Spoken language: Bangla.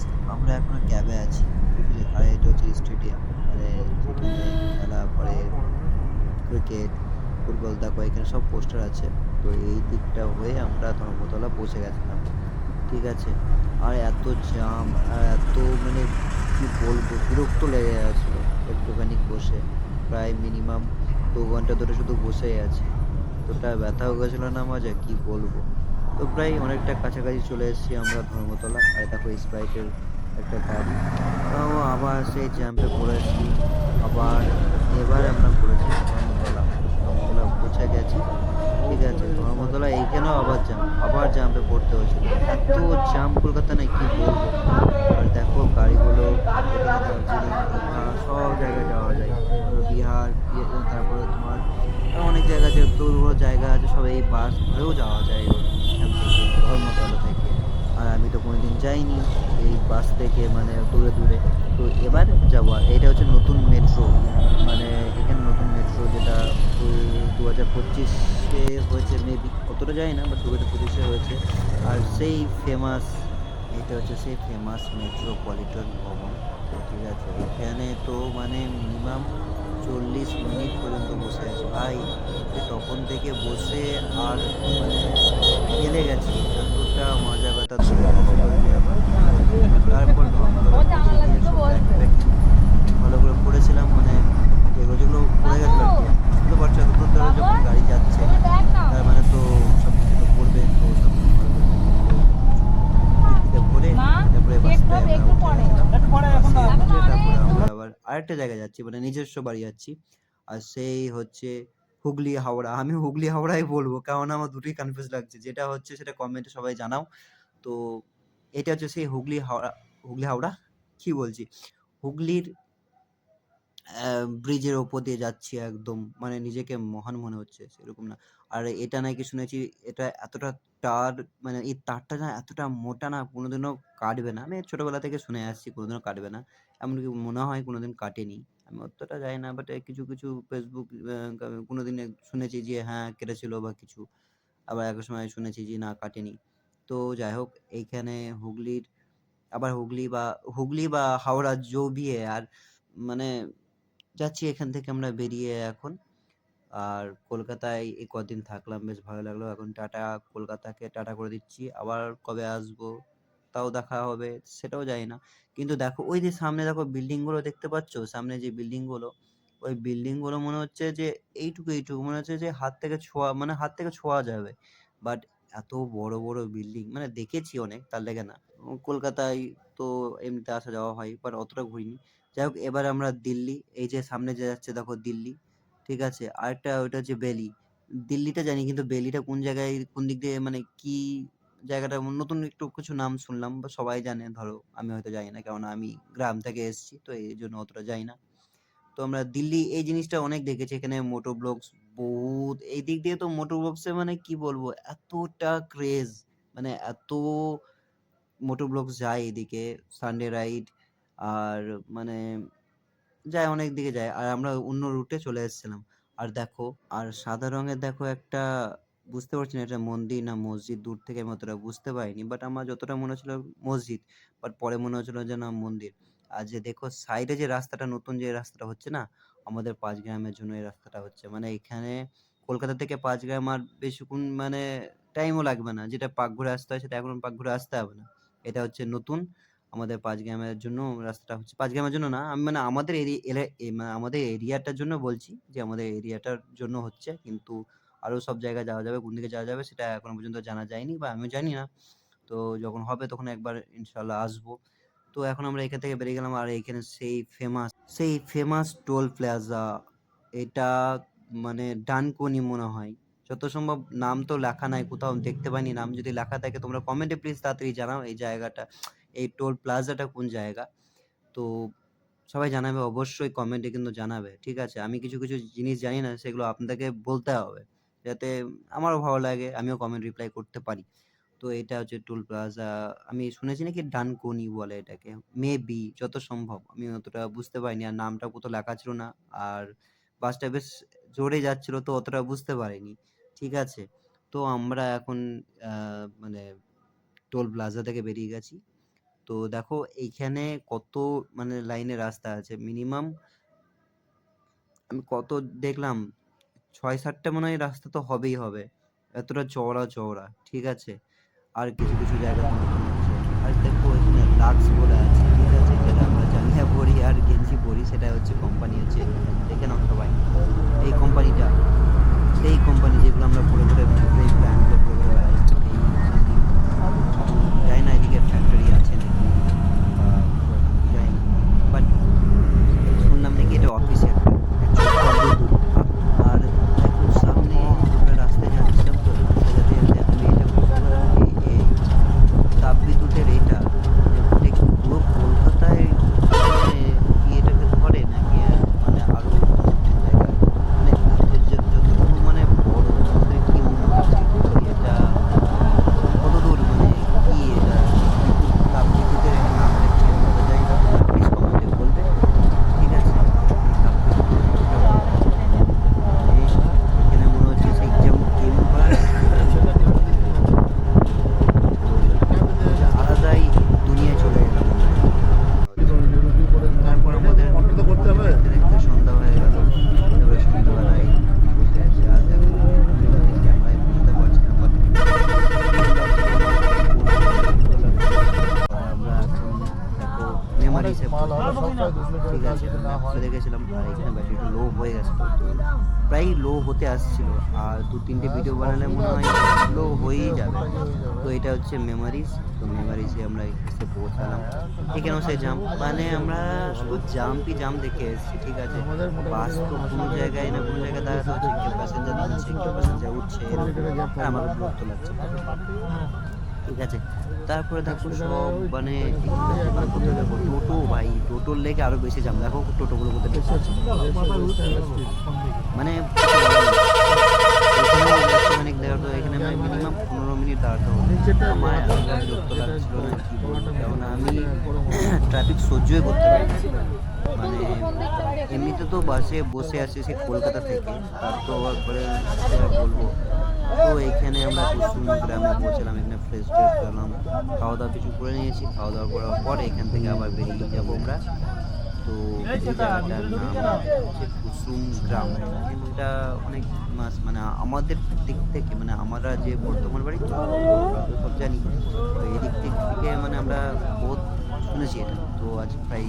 গাইস, আমরা এখন ক্যাবে আছি, ঠিক আছে? আর এটা হচ্ছে স্টেডিয়াম, মানে যেখানে খেলা করে ক্রিকেট, ফুটবল। দেখো এখানে সব পোস্টার আছে। তো এই দিকটা হয়ে আমরা ধর্মতলা পৌঁছে গেছিলাম, ঠিক আছে? আর এত জাম, আর এত মানে কি বলবো, বিরক্ত লেগে গেছিল একটুখানি বসে। প্রায় মিনিমাম 2 ঘন্টা ধরে শুধু বসেই আছি। এতটা ব্যথা হয়ে গেছিল না মাঝে, কি বলবো। তো প্রায় অনেকটা কাছাকাছি চলে এসেছি আমরা ধর্মতলা। আর দেখো স্প্রাইটের একটা গাড়ি। তাও আবার সেই জ্যাম্পে পড়েছি। আবার এবার আমরা পড়েছি ধর্মতলা। ধর্মতলা পৌঁছে গেছি, ঠিক আছে? ধর্মতলা এইখানেও আবার জাম্পে পড়তে হয়েছিল। এত জাম কলকাতা নাই, কি বলবো। আর দেখো গাড়িগুলো, এখানে দার্জিলিং, দীঘা সব জায়গায় যাওয়া যায়। বিহার, তারপরে তোমার আরো অনেক জায়গা আছে, দূর দূর জায়গা আছে, সব এই বাস ধরেও যাওয়া যায় এখান থেকে, ধর্মতলা থেকে। আর আমি তো কোনোদিন যাইনি এই বাস থেকে, মানে দূরে দূরে। তো এবার যাবো। আর এটা হচ্ছে নতুন মেট্রো, মানে এখানে নতুন মেট্রো, যেটা 2025-এ হয়েছে মেবি, অতটা জানি না, বাট 2025-এ হয়েছে। আর সেই ফেমাস, এটা হচ্ছে সেই ফেমাস মেট্রোপলিটন ভবন। তো ঠিক আছে, এখানে তো মানে মিনিমাম 40 মিনিট পর্যন্ত বসে আছি ভাই। সে তখন থেকে বসে আর মানে গেলে গেছি, এতটা মজা ব্যথা ধরে গেছিল যে আমার কি বলবো। তারপর ধর্মতলা পৌঁছে গিয়ে সব ব্যাগ প্যাকিং ভালো করে করেছিলাম, মানে যেগুলো যেগুলো পড়ে গেছিল আর কি। বুঝতে পারছো, এত দূর ধরে যখন গাড়ি যাচ্ছে, তার মানে তো সবকিছু তো পড়বে। তো সবকিছু ভালো করে প্যাকিং করে সবকিছু ডিক্কিতে ভরে তারপরে বাসটায় আমরা উঠে গেছিলাম। বাসে উঠে তারপরে আমরা আবার আরেকটা জায়গায় যাচ্ছি, মানে নিজস্ব বাড়ি যাচ্ছি। আর সেই হচ্ছে হুগলি হাওড়া। আমি হুগলি হাওড়াই বলবো, কারণ আমার দুটোই কনফিউজ লাগছে। যেটা হচ্ছে সেটা কমেন্টে সবাই জানাও। তো এটা হচ্ছে সেই হুগলি হাওড়া। হুগলি হাওড়া কি বলছি, হুগলির ব্রিজের ওপর দিয়ে যাচ্ছি একদম, মানে নিজেকে মহান মনে হচ্ছে, সেরকম না। আর এটা নাকি শুনেছি এটা এতটা তার, মানে এই তারটা না এতটা মোটা না, কোনোদিনও কাটবে না। আমি ছোটবেলা থেকে শুনে আসছি কোনোদিনও কাটবে না। এমনকি মনে হয় কোনোদিন কাটেনি। আমি অতটা জানি না, বাট কিছু কিছু ফেসবুক কোনোদিন শুনেছি যে হ্যাঁ কেটেছিল বা কিছু। আবার এক সময় শুনেছি যে না কাটেনি। তো যাই হোক, এইখানে হুগলির, আবার হুগলি বা হাওড়া জো ভি হ্যায়। আর মানে যাচ্ছি এখান থেকে আমরা বেরিয়ে এখন। আর কলকাতায় এই কদিন থাকলাম, বেশ ভালো লাগলো। এখন টাটা, কলকাতাকে টাটা করে দিচ্ছি। আবার কবে আসবো তাও দেখা হবে, সেটাও জানি না। কিন্তু দেখো ওই যে সামনে দেখো বিল্ডিং গুলো দেখতে পাচ্ছ, সামনে যে বিল্ডিং গুলো, ওই বিল্ডিং গুলো মনে হচ্ছে যে এইটুকু এইটুকু মনে হচ্ছে যে হাত থেকে ছোঁয়া, মানে হাত থেকে ছোঁয়া যাবে। বাট এত বড় বড় বিল্ডিং, মানে দেখেছি অনেক, তার লেগে না। কলকাতায় তো এমনিতে আসা যাওয়া হয়, বাট অতটা ঘুরিনি। যাই হোক, এবার আমরা দিল্লি, এই যে সামনে যে যাচ্ছে দেখো দিল্লি, ঠিক আছে? আরেকটা ওইটা হচ্ছে বেলি। দিল্লিটা জানি, কিন্তু বেলিটা কোন জায়গায়, কোন দিক দিয়ে, মানে কি জায়গাটা, নতুন একটু কিছু নাম শুনলাম, বা সবাই জানে ধরো, আমি হয়তো জানি না, কারণ আমি গ্রাম থেকে এসেছি, তো এই জন্য অতটা জানি না। তো আমরা দিল্লি এই জিনিসটা অনেক দেখেছি, এখানে মোটো ব্লগস বহুত, এই দিক দিয়ে তো মোটো ব্লগসে মানে কি বলবো, এতটা ক্রেজ, মানে এত মোটো ব্লগস যায় এদিকে, সানডে রাইড, আর মানে যায়, অনেক দিকে যায়। আর আমরা অন্য রুটে চলে এসেছিলাম। আর দেখো, আর সাদা রঙের দেখো একটা, বুঝতে পারছি না এটা মন্দির না মসজিদ, দূর থেকে আমি অতটা বুঝতে পারিনি, বাট আমার যতটা মনে হচ্ছিল মসজিদ, বাট পরে মনে হচ্ছিল যে না মন্দির। আর যে দেখো সাইডে যে রাস্তাটা, নতুন যে রাস্তাটা হচ্ছে না, আমাদের 5 গ্রামের জন্য এই রাস্তাটা হচ্ছে, মানে এখানে কলকাতা থেকে 5 গ্রাম আর বেশিক্ষণ মানে টাইমও লাগবে না। যেটা পাক ঘুরে আসতে হয় সেটা এখন পাক ঘুরে আসতে হবে না। এটা হচ্ছে নতুন আমাদের 5 গ্রামের জন্য রাস্তাটা হচ্ছে, 5 গ্রামের জন্য না, আমি মানে আমাদের মানে আমাদের এরিয়াটার জন্য বলছি, যে আমাদের এরিয়াটার জন্য হচ্ছে। কিন্তু আরো সব জায়গায় যাওয়া যাবে, কোন দিকে যাওয়া যাবে সেটা এখনো পর্যন্ত জানা যায়নি, বা আমিও জানি না। তো যখন হবে তখন একবার ইনশাল্লাহ আসবো। তো এখন আমরা এখান থেকে বেরিয়ে গেলাম। আর এখানে সেই ফেমাস টোল প্লাজা, এটা মানে ডানকুনি মনে হয়, যত সম্ভব। নাম তো লেখা নাই কোথাও, দেখতে পাইনি নাম। যদি লেখা থাকে তোমরা কমেন্টে প্লিজ তাড়াতাড়ি জানাও এই জায়গাটা, এই টোল প্লাজাটা কোন জায়গা। তো সবাই জানাবে, অবশ্যই কমেন্টে কিন্তু জানাবে, ঠিক আছে? আমি কিছু কিছু জিনিস জানি না, সেগুলো আপনাদেরকে বলতে হবে, যাতে আমারও ভালো লাগে, আমিও কমেন্ট রিপ্লাই করতে পারি। তো এটা হচ্ছে টোল প্লাজা। আমি শুনেছি নাকি ডানকুনি বলে এটাকে, মেবি, যত সম্ভব। আমি অতটা বুঝতে পারিনি, আর নামটা কোথাও লেখা ছিল না। আর বাসটা বেশ জোরে যাচ্ছিল, তো অতটা বুঝতে পারিনি, ঠিক আছে? তো আমরা এখন মানে টোল প্লাজা থেকে বেরিয়ে গেছি। তো তো দেখো এইখানে কত মানে লাইনের রাস্তা আছে, মিনিমাম আমি কত দেখলাম ৬-৭টা মনে হয় রাস্তা তো হবেই হবে, এতটা চওড়া চওড়া, ঠিক আছে। আর কিছু কিছু জায়গা তো নতুন হচ্ছে। আর দেখো এখানে লাক্স বলে আছে, ঠিক আছে, যেটা আমরা জাঙ্গিয়া পরি আর গেঞ্জি পরি, সেটা হচ্ছে কোম্পানি হচ্ছে, দেখে নাও সবাই এই কোম্পানিটা, সেই কোম্পানি যেগুলো আমরা পরে পরে মানে এই ব্র্যান্ডগুলো পরে পরে বেড়াই, এই something, জানি না এদিকে ফ্যাক্টরি আছে নাকি বা জানি না, বাট শুনলাম নাকি এটা অফিস একটা আর দেখো সামনে আমরা রাস্তায় যাচ্ছিলাম, তো রাস্তায় যেতে যেতে আমি এটা বুঝতে পারলাম যে এই তাপবিদ্যুতের এটা মানে ওটা কি পুরো কলকাতায় মানে কি এটাকে ধরে নাকি মানে আরো জায়গায়, মানে যতটুকু মানে বড় তোমাদের কি মনে হচ্ছে কি এটা কতদূর মানে কি এটা বিদ্যুৎ তাপবিদ্যুতের নামটা কি আমি তো জানি না, তোমরা প্লিজ কমেন্টে বলবে, ঠিক আছে। এই তাপবিদ্যুতের এখানে মনে হচ্ছে সেই যেমন গেমিং করার আলাদাই দুনিয়ায় চলে গেলাম তারপর আমাদের দেখতে দেখতে সন্ধ্যা হয়ে গেল, তারপরে সন্ধ্যাবেলায় বসে আছি আর দেখো ক্যামেরায় বুঝতে পারছি না বাট আমরা এখন দেখো মেমারিসে, ঠিক আছে, ম্যাপসে দেখেছিলাম আর এখানে ব্যাটারিটা লো হয়ে গেছে, তো প্রায় লো হতে আসছিল, আর 2-3টে ভিডিও বানালে মনে হয় লো হয়েই যাবে। তো এটা হচ্ছে মেমারিস, তো মেমারিসে আমরা এসে পৌঁছালাম, এখানেও সে জাম্প, মানে আমরা শুধু জাম্পই জাম্প দেখে এসেছি, ঠিক আছে। বাস তো কোনো জায়গায় না কোনো জায়গায় দাঁড়াতে হচ্ছে, কেউ প্যাসেঞ্জার নামছে কেউ প্যাসেঞ্জার উঠছে এরকম, আর আমার বিরক্ত লাগছে, ঠিক আছে। তারপরে দেখো সব মানে কোথায় দেখো টোটো, ভাই টোটোর লেগে আরো বেশি জাম, দেখো টোটোগুলো কোথায় ঢুকছে, মানে এখানে দেখো এখানে আমি মিনিমাম 15 মিনিট দাঁড়াতে হবে, আমার এতটা বিরক্ত লাগছিল না কি বলবো, কেননা আমি ট্রাফিক সহ্যই করতে পারি না। মানে এমনিতে তো বাসে বসে আছি সে কলকাতা থেকে, তার তো একবারে বলবো। তো এখানে আমরা কুসুম গ্রামে পৌঁছালাম, এখানে ফ্রেশ ট্রেশ করলাম, খাওয়া দাওয়া কিছু করে নিয়েছি, খাওয়া দাওয়া করার পর এখান থেকে আবার বেরিয়ে যাবো আমরা। তো এই জায়গাটার নাম হচ্ছে কুসুম গ্রাম, এটা অনেক ফেমাস মানে আমাদের দিক থেকে, মানে আমরা যে বর্তমান বাড়ি তো আমরা তো সব জানি, তো এই দিক থেকে মানে আমরা বহুত শুনেছি এটা, তো আজ প্রায়